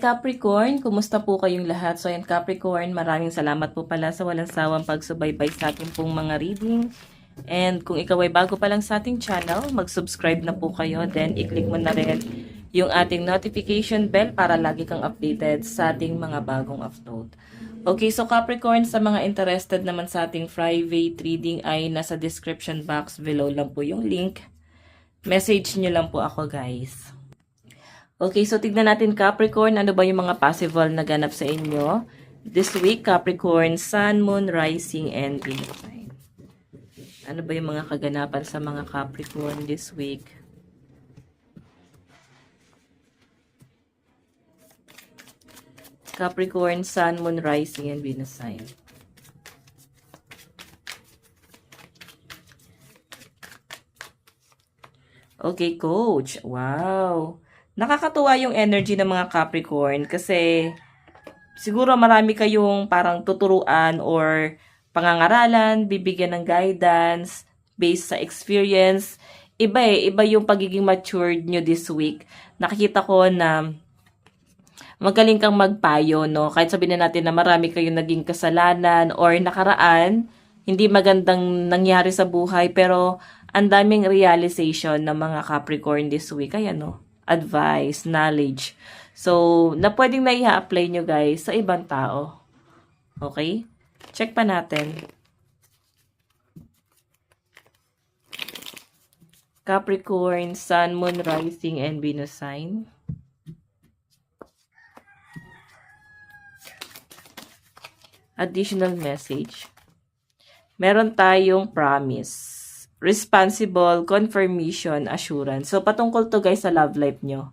Capricorn, kumusta po kayong lahat? So ayan Capricorn, maraming salamat po pala sa walang sawang pagsubaybay sa ating pong mga reading. And kung ikaw ay bago pa lang sa ating channel, mag-subscribe na po kayo. Then i-click mo na rin yung ating notification bell para lagi kang updated sa ating mga bagong upload. Okay, so Capricorn, sa mga interested naman sa ating private reading ay nasa description box below lang po yung link. Message nyo lang po ako guys. Okay, so tignan natin Capricorn, ano ba yung mga possible na ganap sa inyo this week, Capricorn, Sun, Moon, Rising, and Venus sign. Ano ba yung mga kaganapan sa mga Capricorn this week? Capricorn, Sun, Moon, Rising, and Venus sign. Okay, Coach. Wow. Nakakatuwa yung energy ng mga Capricorn kasi siguro marami kayong parang tuturuan or pangangaralan, bibigyan ng guidance based sa experience. Iba yung pagiging matured nyo this week. Nakikita ko na magaling kang magpayo, no? Kahit sabihin na natin na marami kayong naging kasalanan or nakaraan, hindi magandang nangyari sa buhay, pero ang daming realization ng mga Capricorn this week. Kaya, no? Advice, knowledge. So, na pwedeng na i-apply nyo guys sa ibang tao. Okay? Check pa natin. Capricorn, Sun, Moon, Rising, and Venus sign. Additional message. Meron tayong promise. Responsible, confirmation, assurance. So, patungkol to guys sa love life nyo.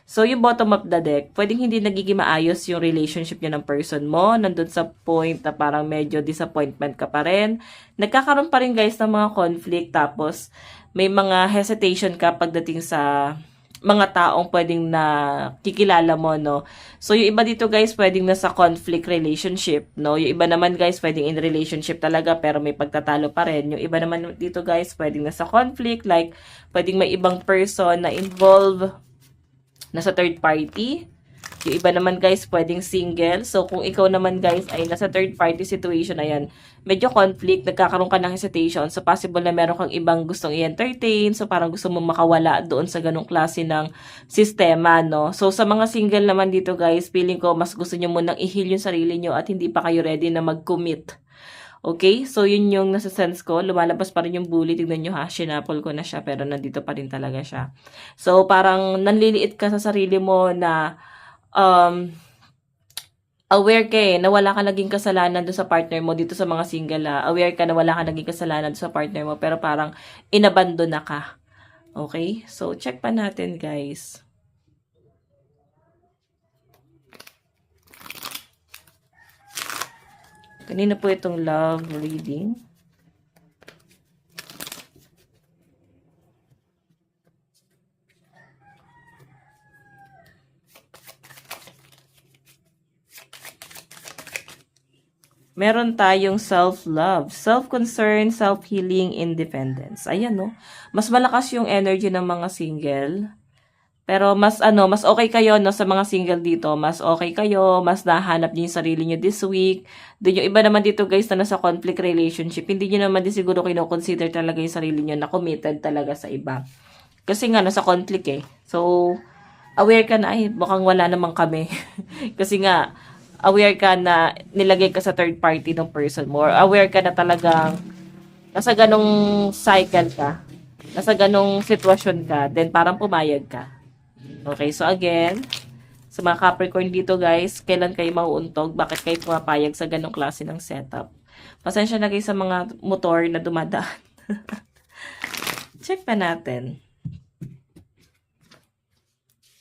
So, yung bottom of the deck, pwedeng hindi nagiging maayos yung relationship nyo ng person mo. Nandun sa point na parang medyo disappointment ka pa rin. Nagkakaroon pa rin guys ng mga conflict. Tapos, may mga hesitation ka pagdating sa mga taong pwedeng na kikilala mo, no? So, yung iba dito guys, pwedeng nasa conflict relationship, no? Yung iba naman guys, pwedeng in relationship talaga, pero may pagtatalo pa rin. Yung iba naman dito guys, pwedeng nasa conflict, like, pwedeng may ibang person na involve, nasa third party. Yung iba naman guys, pwedeng single. So, kung ikaw naman guys ay nasa third party situation, ayan, medyo conflict, nagkakaroon ka ng hesitation. So, possible na meron kang ibang gustong i-entertain. So, parang gusto mong makawala doon sa ganong klase ng sistema, no? So, sa mga single naman dito guys, feeling ko mas gusto nyo munang i-heal yung sarili nyo at hindi pa kayo ready na mag-commit. Okay? So, yun yung nasa sense ko. Lumalabas pa rin yung bully. Tignan nyo ha, sinapol ko na siya pero nandito pa rin talaga siya. So, parang nanliliit ka sa sarili mo na aware ka na wala ka naging kasalanan doon sa partner mo dito sa mga single. Aware ka na wala ka naging kasalanan doon sa partner mo pero parang inabandon na ka. Okay? So, check pa natin guys. Kanina po itong love reading. Meron tayong self-love, self-concern, self-healing, independence. Ayan, no? Mas malakas yung energy ng mga single. Pero mas okay kayo, no, sa mga single dito. Mas okay kayo, mas nahanap niyo yung sarili niyo this week. Doon yung iba naman dito, guys, na nasa conflict relationship. Hindi niyo naman din siguro kino-consider talaga yung sarili niyo na committed talaga sa iba. Kasi nga, nasa conflict eh. So, aware ka na, ay, mukhang wala naman kami. Kasi nga, aware ka na nilagay ka sa third party ng person mo. Or aware ka na talagang nasa ganong cycle ka. Nasa ganong sitwasyon ka. Then parang pumayag ka. Okay, so again, sa mga Capricorn dito guys, kailan kayo mauuntog? Bakit kayo pumapayag sa ganong klase ng setup? Pasensya na kayo sa mga motor na dumadaan. Check pa natin.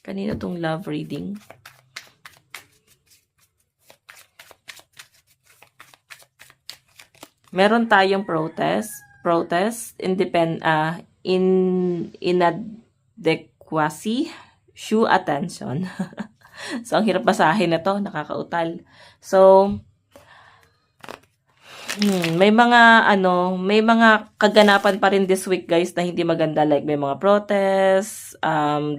Kanina tong love reading. Meron tayong inadequacy, shoe attention. So, ang hirap basahin na to, nakakautal. So, may mga kaganapan pa rin this week guys na hindi maganda, like may mga protest,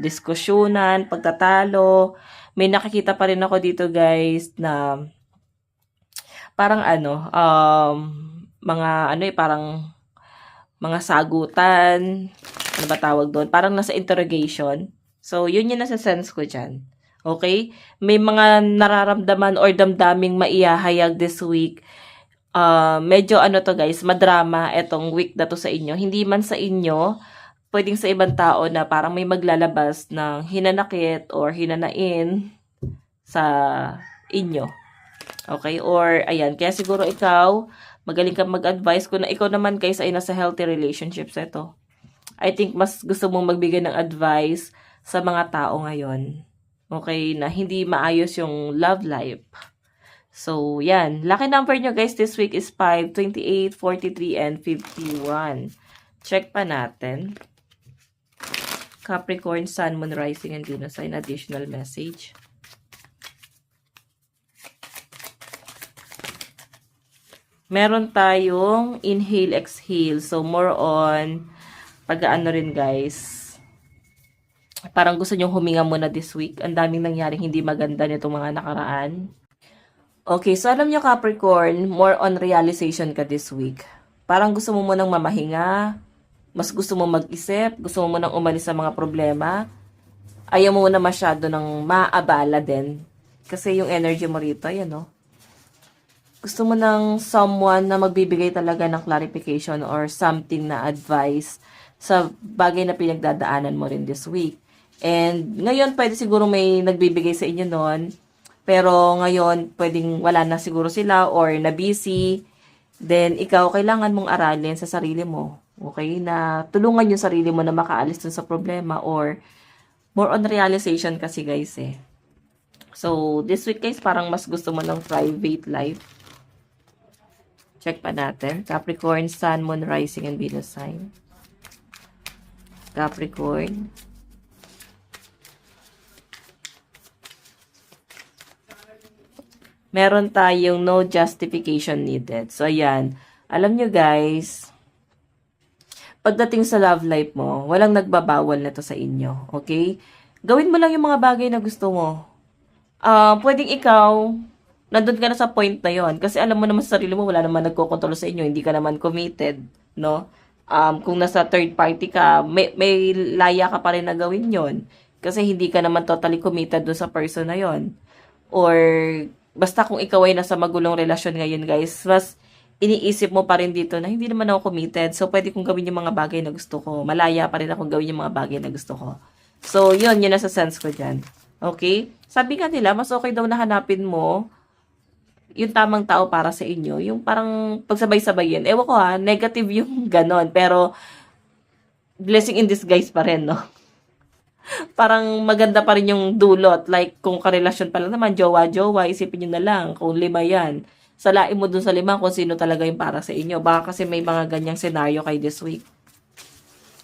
diskusyonan, pagtatalo. May nakikita pa rin ako dito guys na parang parang mga sagutan, ano ba tawag doon? Parang nasa interrogation. So, yun yung nasa sense ko dyan. Okay? May mga nararamdaman or damdaming maihahayag this week. Medyo to guys, madrama etong week na to sa inyo. Hindi man sa inyo, pwedeng sa ibang tao na parang may maglalabas ng hinanakit or hinanain sa inyo. Okay? Or, ayan, kaya siguro ikaw, magaling kang mag-advise kung na ikaw naman guys ay nasa healthy relationships ito. I think mas gusto mong magbigay ng advice sa mga tao ngayon. Okay? Na hindi maayos yung love life. So, yan. Lucky number nyo guys this week is 5, 28, 43, and 51. Check pa natin. Capricorn, Sun, Moon, Rising, and Venus sign. Additional message. Meron tayong inhale, exhale. So, more on pag-ano rin guys. Parang gusto nyong huminga muna this week. Ang daming nangyaring hindi maganda nitong mga nakaraan. Okay, so alam nyo Capricorn, more on realization ka this week. Parang gusto mo munang mamahinga, mas gusto mo mag-isip, gusto mo munang umalis sa mga problema. Ayaw mo muna masyado ng maabala din. Kasi yung energy mo rito, yan no. Gusto mo ng someone na magbibigay talaga ng clarification or something na advice sa bagay na pinagdadaanan mo rin this week. And ngayon, pwede siguro may nagbibigay sa inyo nun. Pero ngayon, pwedeng wala na siguro sila or na busy. Then, ikaw, kailangan mong aralin sa sarili mo. Okay? Na tulungan yung sarili mo na makaalis dun sa problema or more on realization kasi guys eh. So, this week guys, parang mas gusto mo ng private life. Check pa natin. Capricorn, Sun, Moon, Rising, and Venus sign. Capricorn. Meron tayong no justification needed. So, ayan. Alam nyo guys, pagdating sa love life mo, walang nagbabawal na to sa inyo. Okay? Gawin mo lang yung mga bagay na gusto mo. Pwedeng ikaw, nandun ka na sa point na yon. Kasi alam mo naman sa sarili mo, wala naman nagkokontrol sa inyo. Hindi ka naman committed. No? Kung nasa third party ka, may laya ka pa rin na gawin yon. Kasi hindi ka naman totally committed dun sa person na yon. Or basta kung ikaw ay nasa magulong relasyon ngayon guys, mas iniisip mo pa rin dito na hindi naman ako committed. So, pwede kong gawin yung mga bagay na gusto ko. Malaya pa rin akong gawin yung mga bagay na gusto ko. So, yun nasa sense ko dyan. Okay? Sabi nga nila, mas okay daw na hanapin mo yung tamang tao para sa inyo. Yung parang pagsabay-sabayin. Ewan ko negative yung ganon. Pero, blessing in disguise pa rin, no? Parang maganda pa rin yung dulot. Like, kung karelasyon pa lang naman, jowa-jowa, isipin nyo na lang kung 5 yan. Salain mo dun sa 5 kung sino talaga yung para sa inyo. Baka kasi may mga ganyang senaryo kay this week.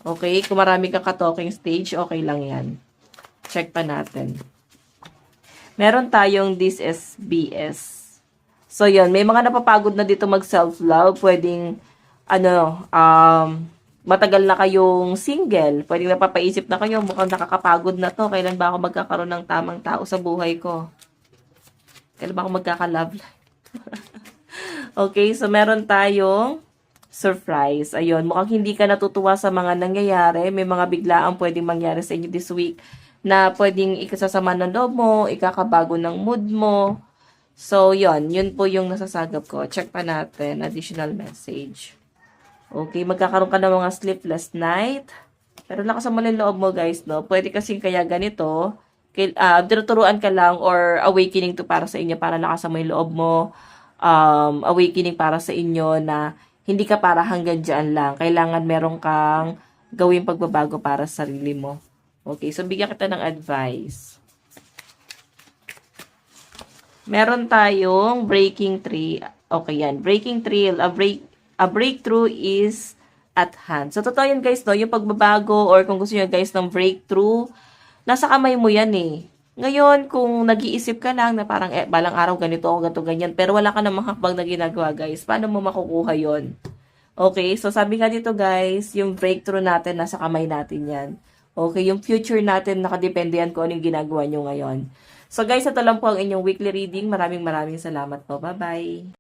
Okay? Kung marami kang ka-talking stage, okay lang yan. Check pa natin. Meron tayong this is BS. So, yun. May mga napapagod na dito mag-self-love. Pwedeng, matagal na kayong single. Pwedeng napapaisip na kayo, mukhang nakakapagod na to. Kailan ba ako magkakaroon ng tamang tao sa buhay ko? Kailan ba ako magkaka-love life? Okay, so meron tayong surprise. Ayun, mukhang hindi ka natutuwa sa mga nangyayari. May mga biglaang pwedeng mangyari sa inyo this week na pwedeng ikasasama ng loob mo, ikakabago ng mood mo. So, yun po yung nasasagap ko. Check pa natin, additional message. Okay, magkakaroon ka ng mga sleepless night. Pero lakas mo yung loob mo, guys, no? Pwede kasing kaya ganito, tinuturuan ka lang or awakening to para sa inyo, para lakas mo yung loob mo. Awakening para sa inyo na hindi ka para hanggang dyan lang. Kailangan meron kang gawing pagbabago para sa sarili mo. Okay, so bigyan kita ng advice. Meron tayong breaking tree. Okay, yan. Breaking tree, a breakthrough is at hand. So, totoo yan guys, no? Yung pagbabago or kung gusto nyo guys ng breakthrough, nasa kamay mo yan eh. Ngayon, kung nag-iisip ka lang na parang balang araw ganito o ganito ganyan, pero wala ka namang hakbang na ginagawa guys, paano mo makukuha yon? Okay, so sabi nga dito guys, yung breakthrough natin nasa kamay natin yan. Okay, yung future natin nakadepende yan kung anong ginagawa nyo ngayon. So guys, ito lang po ang inyong weekly reading. Maraming salamat po. Bye-bye!